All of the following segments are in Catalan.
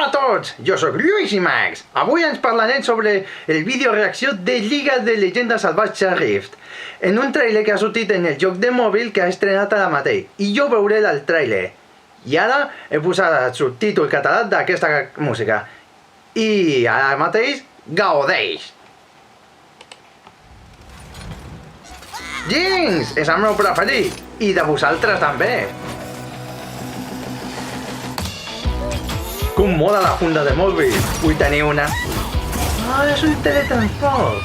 Hola a tots, jo sóc Lluís i Max. Avui ens parlarem sobre el vídeo reacció de Lliga de Llegendes Salvatge Rift en un trailer que ha sortit en el joc de mòbil que ha estrenat ara mateix, i jo veuré el trailer. I ara he posat el subtítol català d'aquesta música i ara mateix gaudeix. Jinx és el meu preferit, i de vosaltres també. Com mola la funda de mòbil. Vull tenir una. Ah, és un teletransport.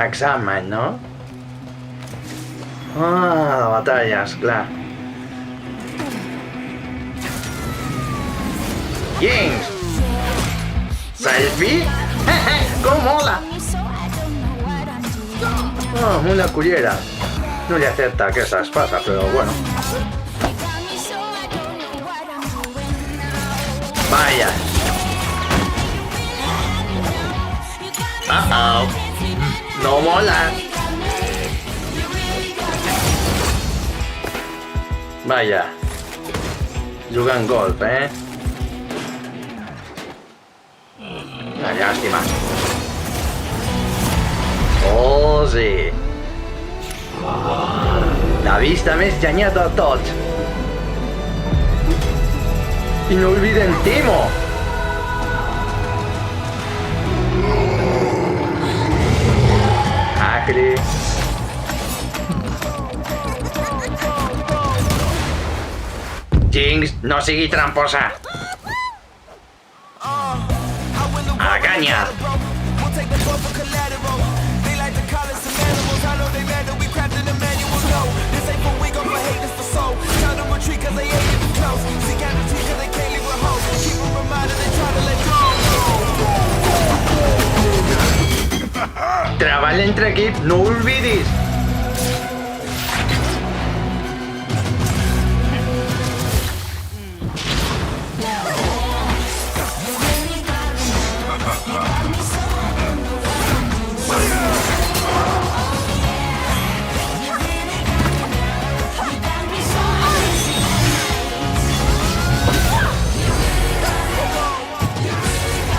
Examen, no? Ah, la batalla, esclar. Jinx! Selfie? Com mola! Ah, amb una cullera. No li acerta aquesta espasa, però bueno. Vaya. No mola. Vaya. Jugant golf, Una llàstima. Oh, sí. La vista més genial de tots. Y no olviden Timo. Acre. Jinx, no sigui tramposa. A la canya. Treball entre equip, no ho oblidis.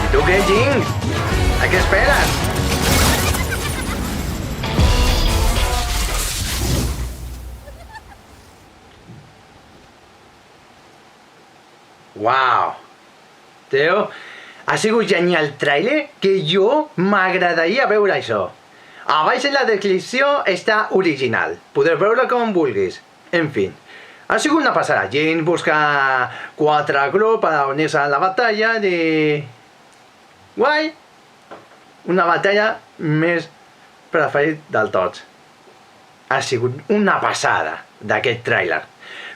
I tu què, Jinx? A què esperes? Uau! Teo, ha sigut genial el trailer que jo m'agradaria veure això. A baix en la descripció està original. Podeu veure com vulguis. En fi, ha sigut una passada. Jinx busca 4 grups per unir-se a la batalla i... Guai! Una batalla més preferit del tots. Ha sigut una passada d'aquest trailer.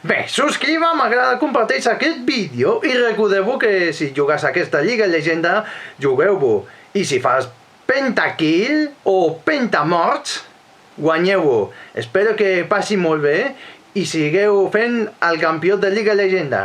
Bé, subscriu-vos, m'agrada, comparteix aquest vídeo i recordeu que si jugues a aquesta Lliga de Llegenda, jugueu-ho. I si fas pentakill o pentamorts, guanyeu-ho. Espero que passi molt bé i sigueu fent el campió de Lliga de Llegenda.